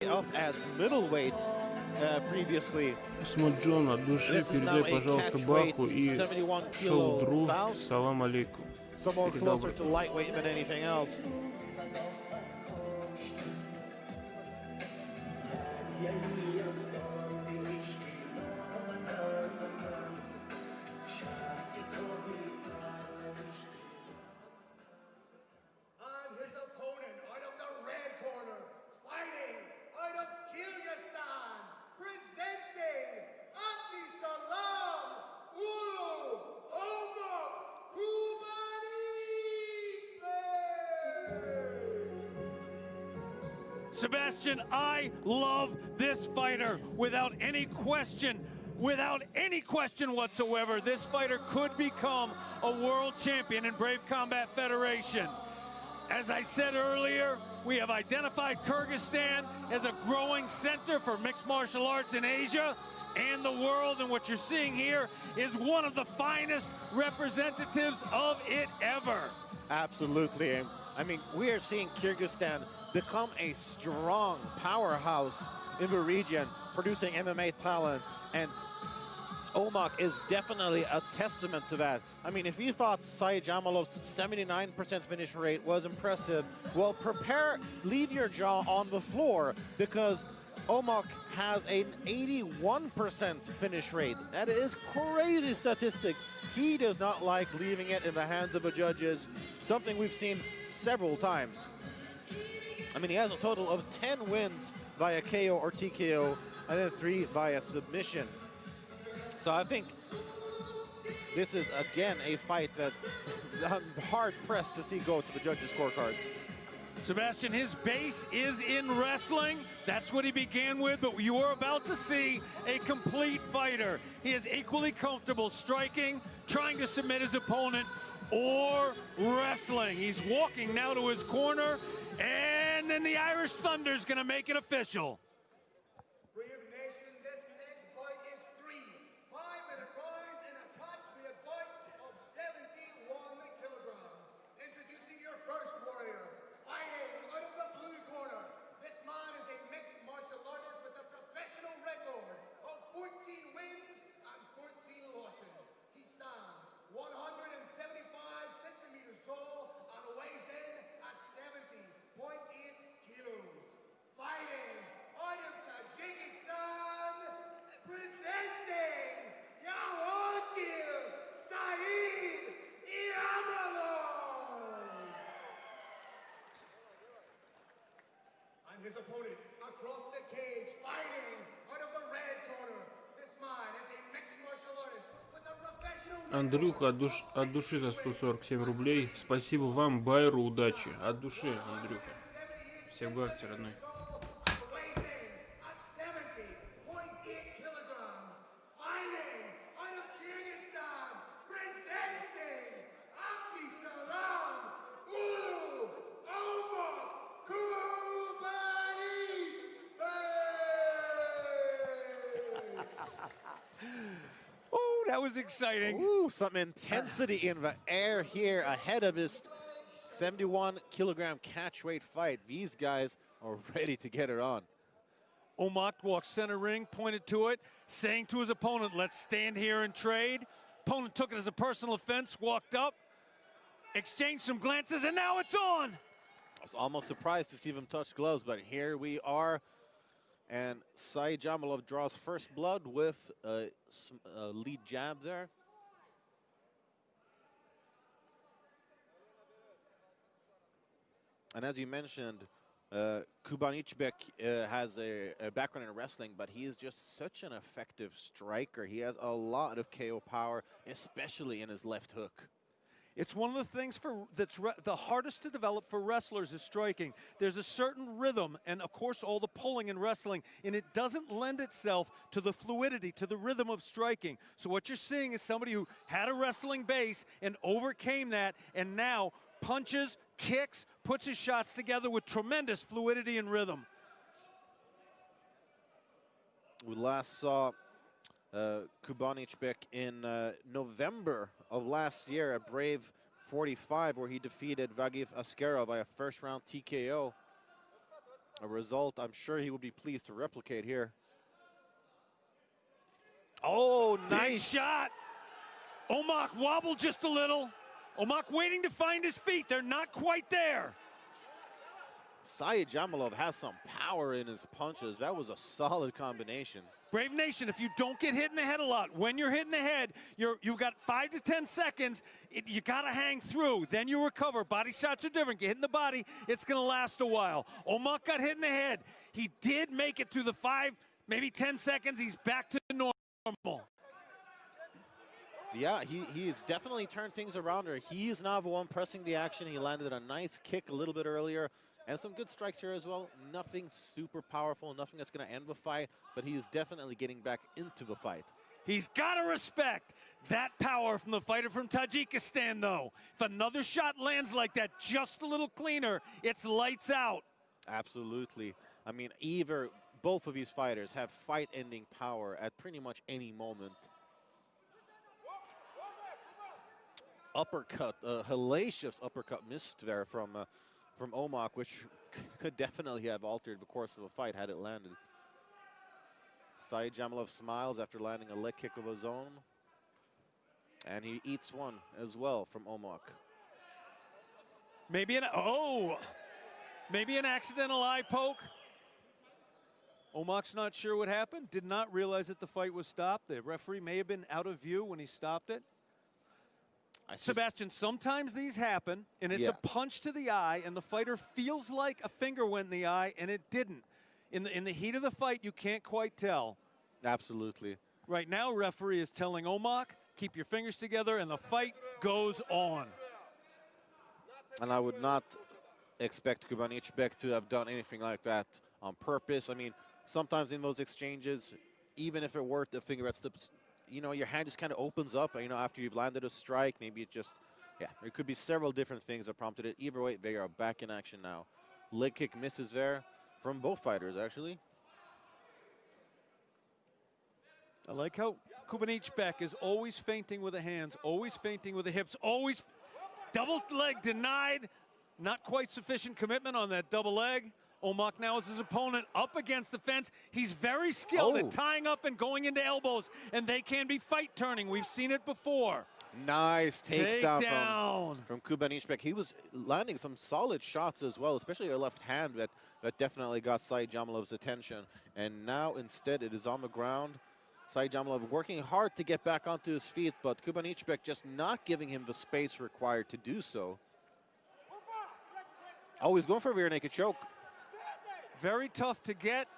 up as middleweight previously. Джон, от души передай, пожалуйста, Баху и шоу друж, салам алейкум. So more closer to lightweight than anything else. Sebastian, I love this fighter without any question. Without any question whatsoever, this fighter could become a world champion in Brave Combat Federation. As I said earlier, we have identified Kyrgyzstan as a growing center for mixed martial arts in Asia and the world, and what you're seeing here is one of the finest representatives of it ever. Absolutely. I mean, we are seeing Kyrgyzstan become a strong powerhouse in the region, producing MMA talent, and Omak is definitely a testament to that. I mean, if you thought Saijamolov's 79% finish rate was impressive, well, leave your jaw on the floor, because Omak has an 81% finish rate. That is crazy statistics. He does not like leaving it in the hands of the judges, something we've seen several times. I mean, he has a total of 10 wins via KO or TKO, and then 3 via submission. So I think this is, again, a fight that I'm hard-pressed to see go to the judges' scorecards. Sebastian, his base is in wrestling. That's what he began with, but you are about to see a complete fighter. He is equally comfortable striking, trying to submit his opponent, or wrestling. He's walking now to his corner, and then the Irish Thunder is going to make it official. His opponent across the cage, fighting out of the red corner. This man is a mixed martial artist with a professional. Андрюха, от души за 147 рублей. Спасибо вам, Байру, удачи. От души, Андрюха. Всех благ, родной. Oh, that was exciting. Ooh, some intensity in the air here ahead of his 71-kilogram catchweight fight. These guys are ready to get it on. Omak walked center ring, pointed to it, saying to his opponent, let's stand here and trade. Opponent took it as a personal offense, walked up, exchanged some glances, and now it's on. I was almost surprised to see them touch gloves, but here we are. And Saijamalov draws first blood with a lead jab there. And as you mentioned, Kubanichbek has a background in wrestling, but he is just such an effective striker. He has a lot of KO power, especially in his left hook. It's one of the things that's the hardest to develop for wrestlers is striking. There's a certain rhythm, and of course all the pulling in wrestling, and it doesn't lend itself to the fluidity, to the rhythm of striking. So what you're seeing is somebody who had a wrestling base and overcame that, and now punches, kicks, puts his shots together with tremendous fluidity and rhythm. We last saw Kubanichbek in November of last year at Brave 45, where he defeated Vagiv Askerov by a first-round TKO. A result I'm sure he would be pleased to replicate here. Oh, nice shot. Omok wobbled just a little. Omok waiting to find his feet. They're not quite there. Saiджамолова has some power in his punches. That was a solid combination. Brave Nation, if you don't get hit in the head a lot, when you're hitting the head, you've got 5 to 10 seconds. You got to hang through. Then you recover. Body shots are different. Get hit in the body, it's going to last a while. Omok got hit in the head. He did make it through the 5, maybe 10 seconds. He's back to normal. Yeah, he has definitely turned things around here. He is now the one pressing the action. He landed a nice kick a little bit earlier. And some good strikes here as well. Nothing super powerful, nothing that's going to end the fight, but he is definitely getting back into the fight. He's got to respect that power from the fighter from Tajikistan, though. If another shot lands like that, just a little cleaner, it's lights out. Absolutely. I mean, both of these fighters have fight-ending power at pretty much any moment. Uppercut, hellacious uppercut missed there from Omok, which could definitely have altered the course of a fight had it landed. Saiджамолова smiles after landing a leg kick of his own. And he eats one as well from Omok. Maybe an accidental eye poke. Omok's not sure what happened. Did not realize that the fight was stopped. The referee may have been out of view when he stopped it. Sebastian, sometimes these happen, and it's a punch to the eye, and the fighter feels like a finger went in the eye, and it didn't. In the heat of the fight, you can't quite tell. Absolutely. Right now, referee is telling Omok, keep your fingers together, and the fight goes on. And I would not expect Kubanichbek to have done anything like that on purpose. I mean, sometimes in those exchanges, even if it were the finger at steps, you know, your hand just kind of opens up, you know, after you've landed a strike. Maybe it just, there could be several different things that prompted it. Either way, they are back in action now. Leg kick misses there from both fighters, actually. I like how Kubanichbek is always feinting with the hands, always feinting with the hips, always double leg denied. Not quite sufficient commitment on that double leg. Omok now is his opponent up against the fence. He's very skilled at tying up and going into elbows, and they can be fight turning. We've seen it before. Nice takedown from Kubanichbek. He was landing some solid shots as well, especially a left hand that definitely got Saiđamolova's attention. And now instead it is on the ground. Saiđamolova working hard to get back onto his feet, but Kubanichbek just not giving him the space required to do so. Oh, he's going for a rear naked choke. Very tough to get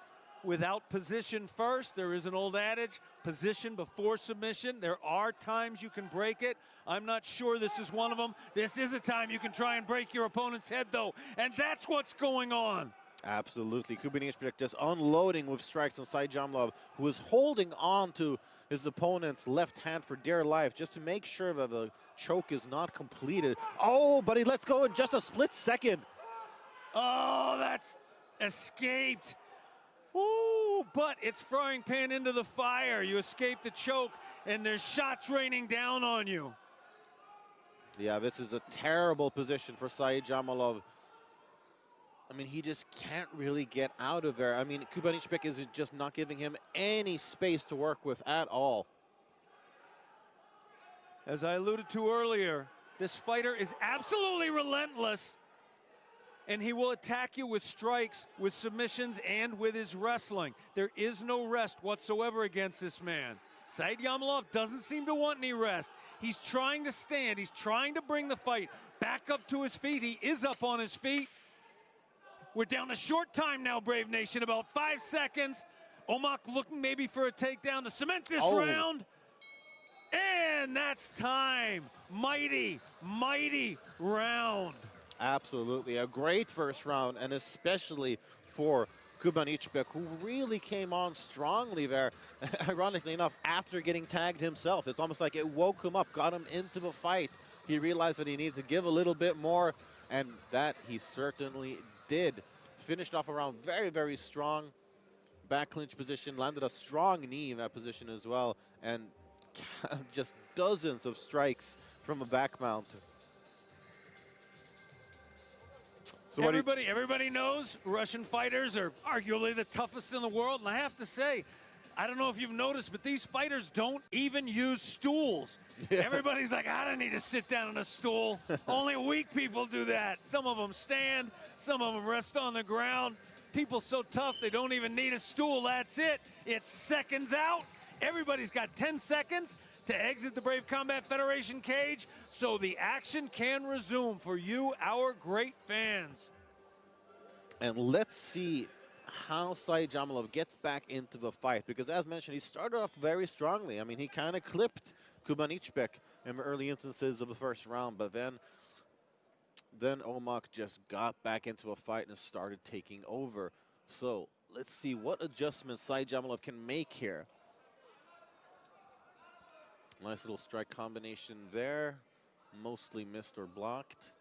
without position first. There is an old adage, position before submission. There are times you can break it. I'm not sure this is one of them. This is a time you can try and break your opponent's head, though, and that's what's going on. Absolutely. Kubanichbek just unloading with strikes on Saiđamolova, who is holding on to his opponent's left hand for dear life just to make sure that the choke is not completed. Oh, but he lets go in just a split second. Oh, that's escaped. Ooh, but it's frying pan into the fire. You escape the choke, and there's shots raining down on you. Yeah, this is a terrible position for Saiđamolova. I mean, he just can't really get out of there. I mean, Kubanichbek is just not giving him any space to work with at all. As I alluded to earlier, this fighter is absolutely relentless, and he will attack you with strikes, with submissions, and with his wrestling. There is no rest whatsoever against this man. Saiđamolova doesn't seem to want any rest. He's trying to stand. He's trying to bring the fight back up to his feet. He is up on his feet. We're down a short time now, Brave Nation, about 5 seconds. Omok looking maybe for a takedown to cement this round. And that's time. Mighty, mighty round. Absolutely. A great first round, and especially for Kubanichbek, who really came on strongly there, ironically enough, after getting tagged himself. It's almost like it woke him up, got him into the fight. He realized that he needs to give a little bit more, and that he certainly did. Finished off a round very, very strong. Back clinch position, landed a strong knee in that position as well, and just dozens of strikes from a back mount. So what do you- Everybody knows Russian fighters are arguably the toughest in the world, and I have to say, I don't know if you've noticed, but these fighters don't even use stools. Yeah. Everybody's like, I don't need to sit down on a stool. Only weak people do that. Some of them stand, some of them rest on the ground. People so tough, they don't even need a stool. That's it. It's seconds out. Everybody's got 10 seconds to exit the Brave Combat Federation cage so the action can resume for you, our great fans. And let's see how Saiджамолова gets back into the fight, because as mentioned, he started off very strongly. I mean, he kind of clipped Kubanichbek in the early instances of the first round, but then Omak just got back into a fight and started taking over. So let's see what adjustments Saiджамолова can make here. Nice little strike combination there. Mostly missed or blocked.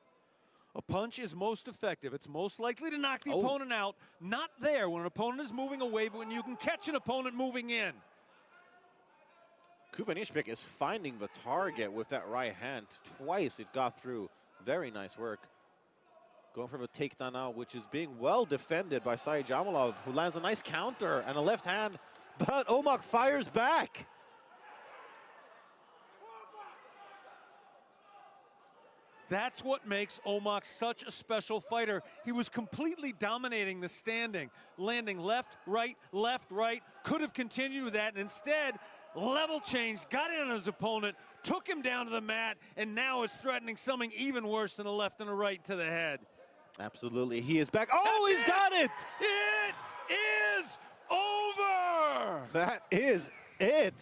A punch is most effective. It's most likely to knock the opponent out. Not there when an opponent is moving away, but when you can catch an opponent moving in. Kubanichbek is finding the target with that right hand. Twice it got through. Very nice work. Going for the takedown now, which is being well defended by Saiджамолова, who lands a nice counter and a left hand, but Omak fires back. That's what makes Omak such a special fighter. He was completely dominating the standing, landing left, right, could have continued with that, and instead, level changed, got in on his opponent, took him down to the mat, and now is threatening something even worse than a left and a right to the head. Absolutely, he is back. Oh, he's got it! It is over! That is it.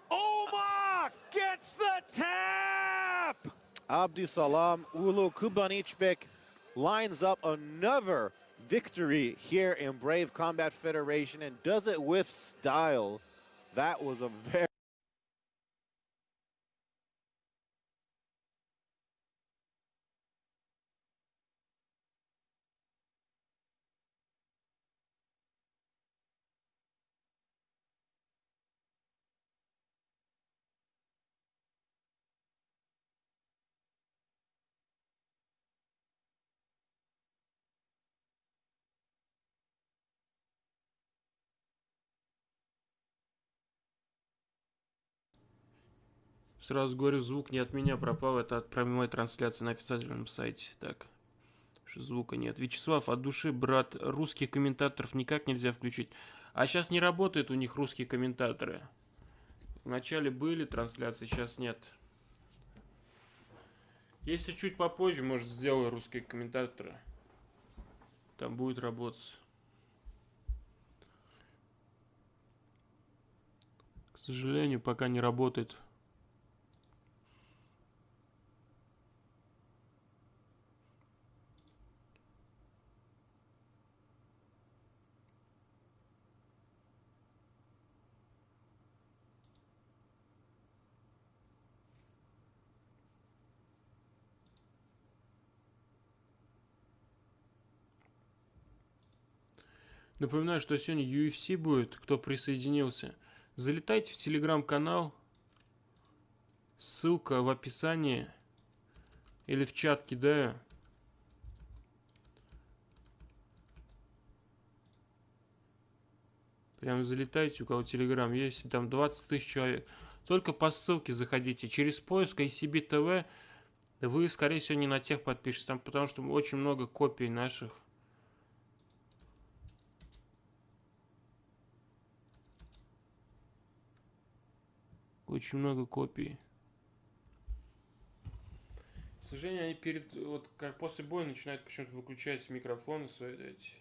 Omak gets the tap! Abdisalaam Ulu Kubanichbek lines up another victory here in Brave Combat Federation and does it with style. That was a very Сразу говорю, звук не от меня пропал, это от прямой трансляции на официальном сайте. Так, что звука нет. Вячеслав, от души, брат, русских комментаторов никак нельзя включить. А сейчас не работают у них русские комментаторы. Вначале были трансляции, сейчас нет. Если чуть попозже, может, сделаю русские комментаторы. Там будет работать. К сожалению, пока не работает. Напоминаю, что сегодня UFC будет. Кто присоединился, залетайте в телеграм-канал. Ссылка в описании. Или в чат кидаю. Прям залетайте, у кого телеграм есть. Там 20 тысяч человек. Только по ссылке заходите. Через поиск ICB TV вы, скорее всего, не на тех подпишетесь. Там, потому что очень много копий наших. Очень много копий. К сожалению, они перед, вот как после боя начинают почему-то выключать микрофоны свои эти.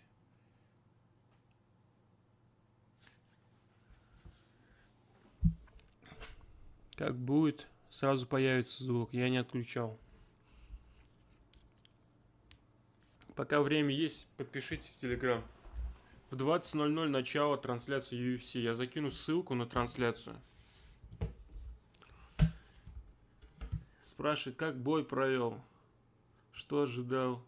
Как будет, сразу появится звук. Я не отключал. Пока время есть, подпишитесь в Telegram. В 20:00 начало трансляции UFC. Я закину ссылку на трансляцию. Спрашивает, как бой провел, что ожидал.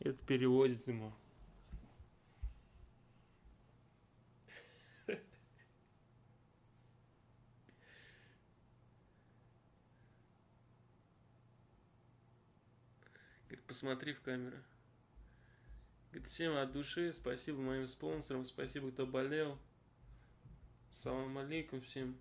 Это переводит ему. Говорит, посмотри в камеру. Говорит, всем от души, спасибо моим спонсорам, спасибо, кто болел. Салам алейкум всем.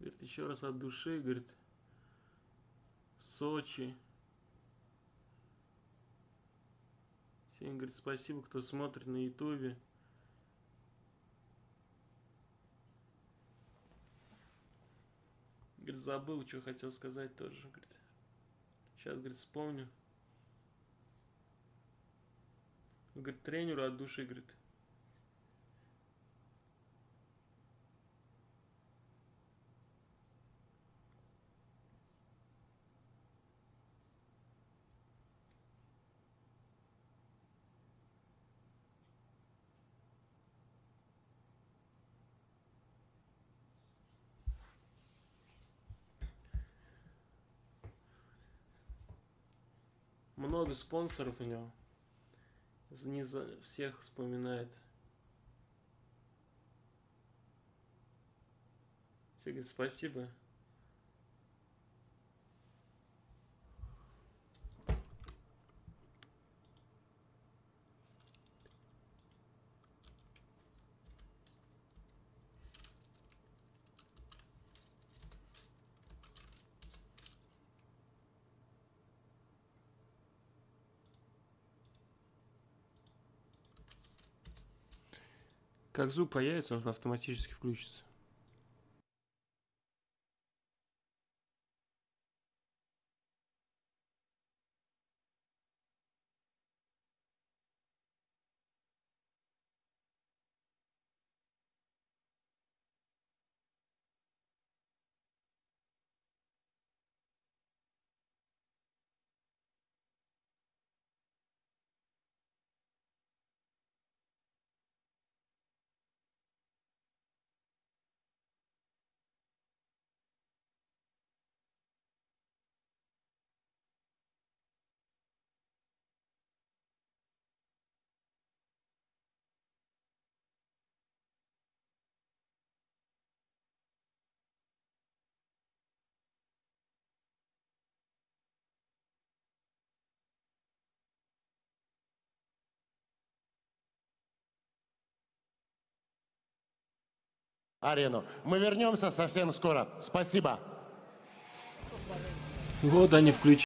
Говорит, еще раз от души, говорит, Сочи. Всем, говорит, спасибо, кто смотрит на ютубе. Говорит, забыл, что хотел сказать тоже. Говорит, сейчас, говорит, вспомню. Говорит, тренеру от души, говорит. Много спонсоров у него. Всех вспоминает. Все говорит, спасибо. Как звук появится, он автоматически включится. Арену. Мы вернемся совсем скоро. Спасибо. Вот они включили.